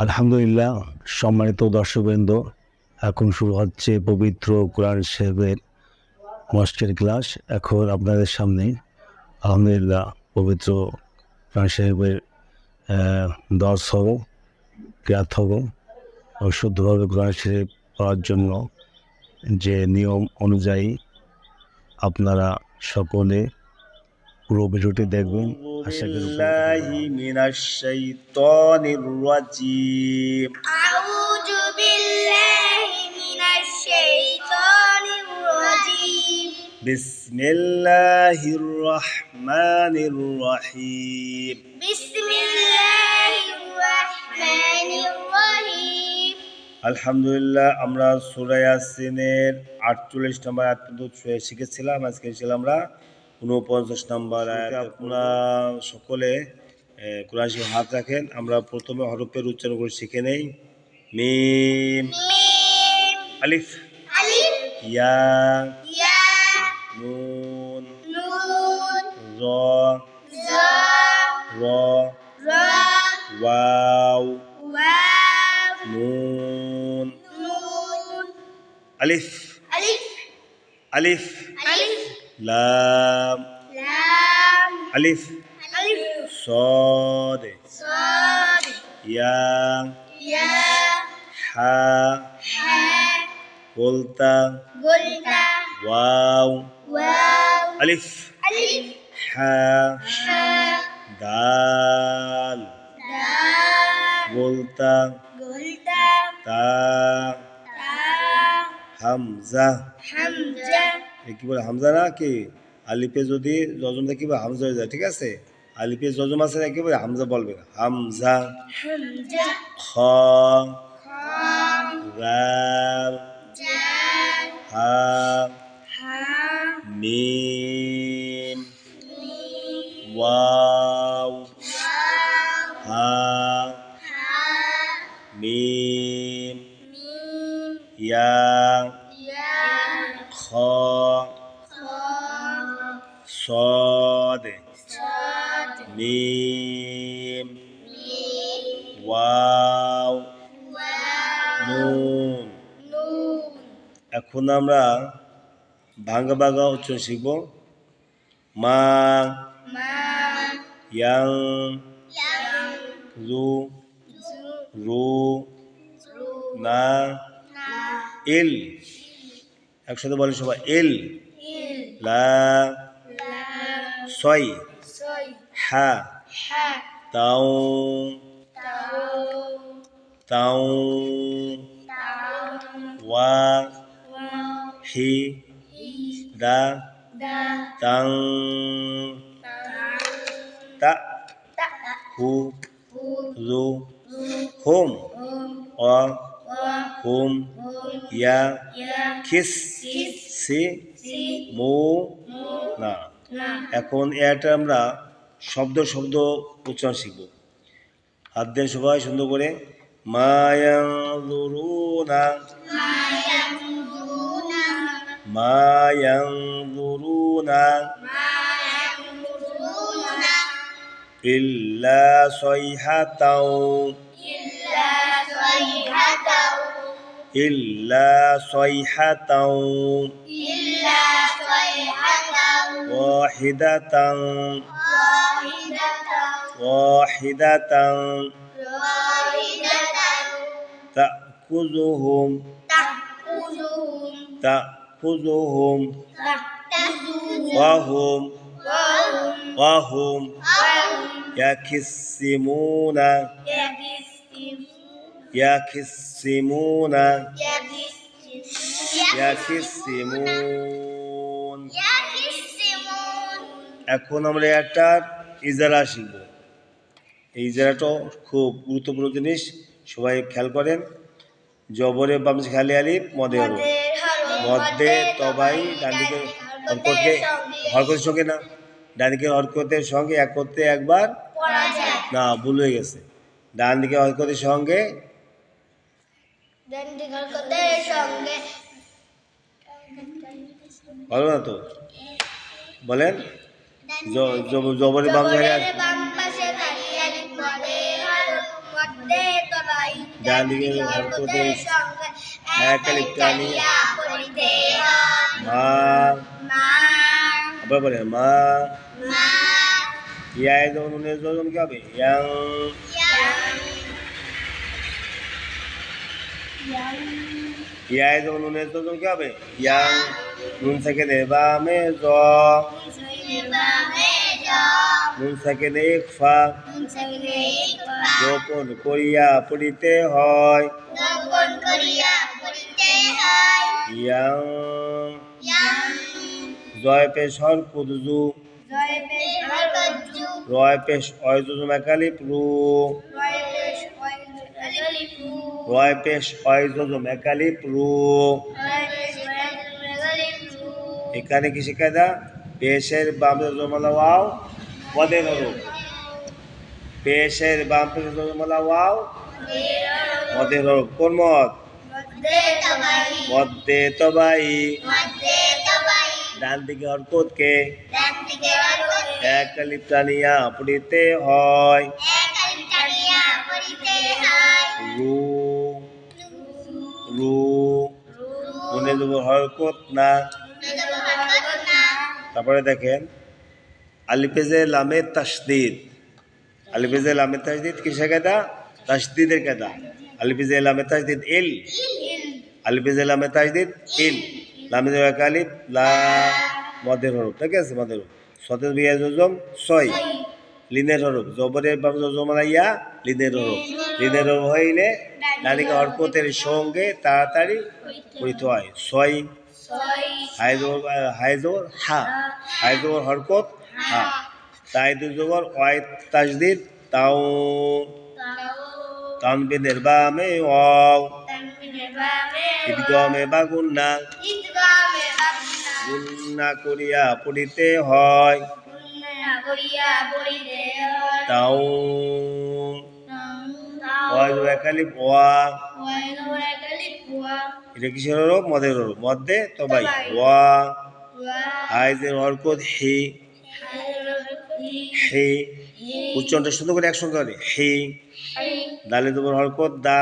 আলহামদুলিল্লাহ, সম্মানিত দর্শকবৃন্দ, এখন শুরু হচ্ছে পবিত্র কোরআন শরীফের মস্কের ক্লাস। এখন আপনাদের সামনে আলহামদুলিল্লাহ পবিত্র কোরআন শরীফের দর্শ হবে, ক্রিয়াত হবে ও শুদ্ধভাবে কোরআন শরীফ পড়ার জন্য যে নিয়ম অনুযায়ী আপনারা সকলে পুরো ভিডিওটি দেখবেন। আউযু বিল্লাহি মিনাশ শাইতানির রাজীম। বিসমিল্লাহির রহমানির রহিম। বিসমিল্লাহির রহমানির রহিম। আলহামদুলিল্লাহ, আমরা সূরা ইয়াসিনের 48 নম্বর আয়াত পর্যন্ত শিখেছিলাম। আজকে ছিলাম আমরা 49 নম্বর আয়াত। আপনারা সকলে কোরআন শরীফে হাত রাখেন। আমরা প্রথমে হরফের উচ্চারণ করে শিখে নেই। মিম, আলিফ, ইয়া, নুন, র, র, ওয়াও, নুন, আলিফ, আলিফ, লাম, আলিফ, صاد يا حا قلتا واو ألف حا دال قلتا تا হামজা। কি বলে হামজা না কি? আলিফে যদি জজম থাকে বা হামজা হয়ে যায়, ঠিক আছে? আলিফে জজম আছে একেবারে হামজা বলবে না। হামজা, খ, রাল, হা, মিম, ওয়াও, হা, মিম, ইয়া, খ, صاد মিম, ওয়াও, নুন। এখন আমরা ভাঙ্গা ভাঙ্গা উচ্চারণ শিখব। মা, ইয়াং, রু, না, ইল। একসাথে বলে সবাই, ইল, লা, সয়, হা, তাও, তাও, ওয়া, হি, দা, তাং, তা, হু, রু, হুম, অ, হুম, ইয়া, খিস, সি, মু, না। এখন এটা আমরা শব্দ শব্দ উচ্চারণ শিখব। হাত দেন সবাই সুন্দর করে। মায়ানজুরুনা, মায়ানজুরুনা ইল্লা সাইহাতাও, ইল্লা সাইহাতাও ওয়াহিদাতান, ওয়াহিদাতান তাকুযুহুম, তাকুযুহুম ওয়াহুম, ওয়াহুম ইয়াকিসিমুনা, ইয়াকিসিমুনা, ইয়াকিসিমুন। এখন আমরা একটা ইজারা শিখব। এই ইজারাটা খুব গুরুত্বপূর্ণ জিনিস, সবাই খেয়াল করেন। জবরে বামে খালি আলিফ, মদে হরফ, মধ্যে তবাই ডান দিকে হরকতে, হরকতের সঙ্গে না, ডান দিকে হরকতের সঙ্গে এক করতে একবার না, ভুল হয়ে গেছে। ডান দিকে হরকতের সঙ্গে ভালো না তো বলেন। জবরের বাম জায়গায় তবাই ডান দিকে হরকতের সঙ্গে এক আলিফ টানিয়া পড়িতে হয় মা মা আবার বলে মা মা ইয়ায় যখন নুনের জজম কি হবে ইয়াং ইয়ায় যখন নুনের জজম কি হবে ইয়াং নুন সেকেন্ডে বামে জ নুন সেকেন্ডে ইকফা গোপন করিয়া পড়িতে হয় ইয়াং জয় পেশ হরকত জু রয় পেশ অয় জজম এক আলিফ রু রয় পেশ অয় জজম এক আলিফ রু এখানে কি শিখায় পেশের বাম জজমালা ওয়াও মদের হরফ পেশের বাম পেশের জজমালা ওয়াও মদের হরফ কোন মদ মদ্দে তবাই ডান দিকে হরকত কে এক আলিফ টানিয়া পড়িতে হয় রু রু নুনে দেব হরকত না তারপরে দেখেন আলিফে লামে তাসদিদ আলিফে লামে তাসদিদ কিসের কায়দা তাসদিদের কায়দা আলিফে লামে তাসদিদ ইল আলিফে লামে তাসদিদ ইল লামে দেব এক আলিফ লা মদের হরফ ঠিক আছে মদের হরফ সতেজ বিয়া জজম ছয় লিনের হরফ জবরের বাম জজম ইয়া লিনের হরফ লিনের হরফ হইলে নারীকে হরকতের সঙ্গে তাড়াতাড়ি পড়িতে হয় ছয় হাইজোর হা হাইজোর হরকত হা তাইদুর জবর ওয়াই তাসদিদ তাও তানবিনের বামে ওয়াও ঈদগামে বা গুন্না গুন্না করিয়া পড়িতে হয় তাও ওয়াই এক আলিফ ওয়া এটা কিসের হরফ মদের হরফ মধ্যে তবাই ওয়া হাইজের হরকত হি হি উচ্চারণটা সুন্দর করে একসঙ্গে করে হি দালে তোমার হরকত দা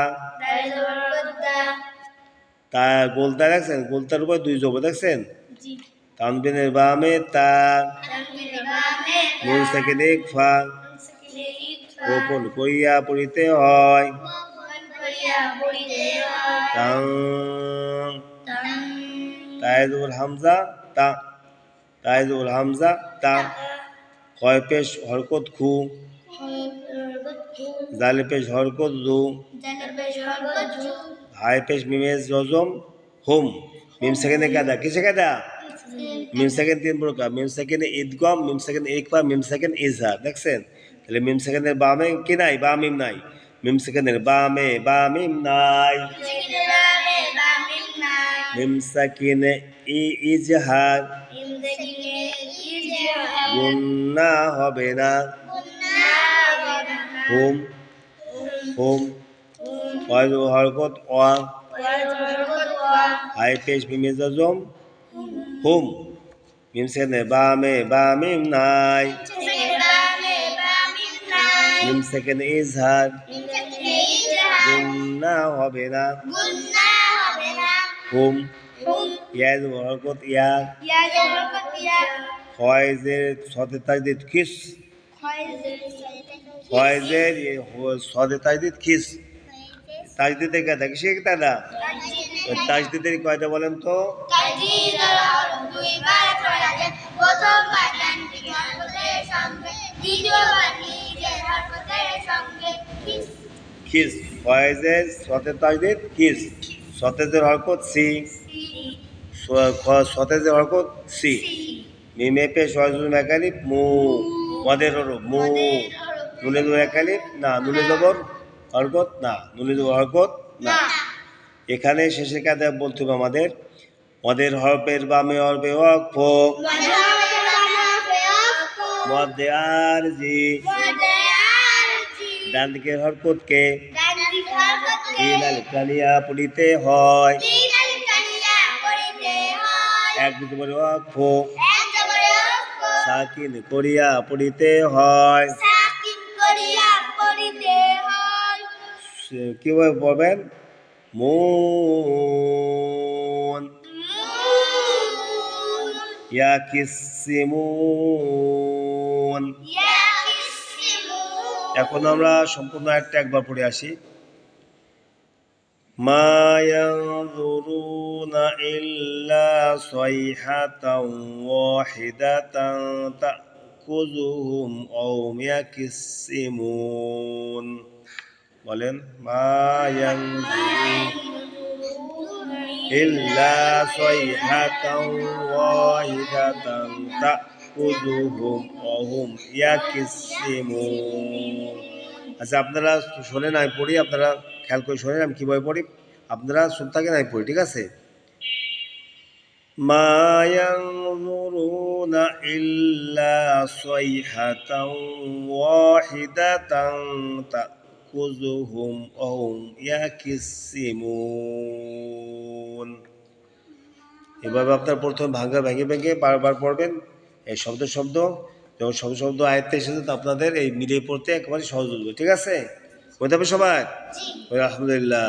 তা গোলতা দেখছেন গোলতার উপর দুই জবর দেখছেন তানবিনের বামে তা নুন সেকেন্ডে ইকফা গোপন করিয়া পড়িতে হয় তাং তাইজুল হামজা তা তাইজুল হামজা তা কয় পেশ হরকত খু জালে পেশ হরকত জু হাই পেশ মিমেজ জজম হুম মিম সেকেন্ডে কাদা কিসে কাদা মিম সেকেন্ড তিন প্রকার মিম সেকেন্ডে ঈদগম মিম সেকেন্ড ইকফা মিম সেকেন্ড ইজহার দেখছেন তাহলে মিম সেকেন্ডের বামে কি নাই বা মিম নাই মিম সেকেন্ডের বামে বা মিম নাই মিম সেকেন্ডে ইজহার গুন্না হবে না হুম হুম হরকত ওয়া হাই পেশ মিমে জজম হুম মিম সেকেন্ডে বামে বা মিম নাই মিম সেকেন্ডে ইজহার গুন্না হবে না হুম ইয়া হরকত ইয়া ফয়েজের সদে তাজদিদ কিস ফয়েজের সদে তাজদিদ কিস তাজদিদের কথা কি শিখতে না তাজদিদের কয়টা বলেন তো খিস ফয়েজের সতে তাজদিদ কিস সতেজের হরকত সি সতেজের হরকত সি মিমে পে সহজুল মেকানিক মু মদের হরফ মু নুনে জবর একালিফ না নুনে জবর হরকত না নুনে জবর হরকত না এখানে শেষে কাদা বলতে হবে আমাদের মদের হরফের বামে হরফে ওয়াকফ মধ্যে আর জি ডান দিকের হরকতকে তিন আলিফ টানিয়া পড়িতে হয় এক জবরে ওয়াকফ সাকিন করিয়া পড়িতে হয় কীভাবে পড়বেন? মুন ইয়াকিসিমুন। এখন আমরা সম্পূর্ণ আয়াতটা একবার পড়ে আসি। মা ইয়ানজুরুনা ইল্লা সাইহাতান ওয়াহিদাতান তাকুযুহুম আও ইয়াকিসিমুন। বলেন, মা ইয়ানজুরুনা ইল্লা সাইহাতান ওয়াহিদাতান তাকুযুহুম আও ইয়াকিসিমুন। আচ্ছা, আপনারা শোনেন, আমি পড়ি, আপনারা খেয়াল করে শোনেন আমি কীভাবে পড়ি। আপনারা শুনতে থাকেন, আমি পড়ি, ঠিক আছে? মা ইয়ানজুরুনা ইল্লা সাইহাতান ওয়াহিদাতান তাকুযুহুম আও ইয়াকিসিমুন। এভাবে আপনারা প্রথমে ভেঙে ভেঙে বারবার পড়বেন, এই শব্দ শব্দ। যখন শব্দ শব্দ আয়ত্তে এসেছে তো আপনাদের এই মিলিয়ে পড়তে একেবারে সহজ হবে, ঠিক আছে? বলতে হবে সবাই? আলহামদুলিল্লাহ।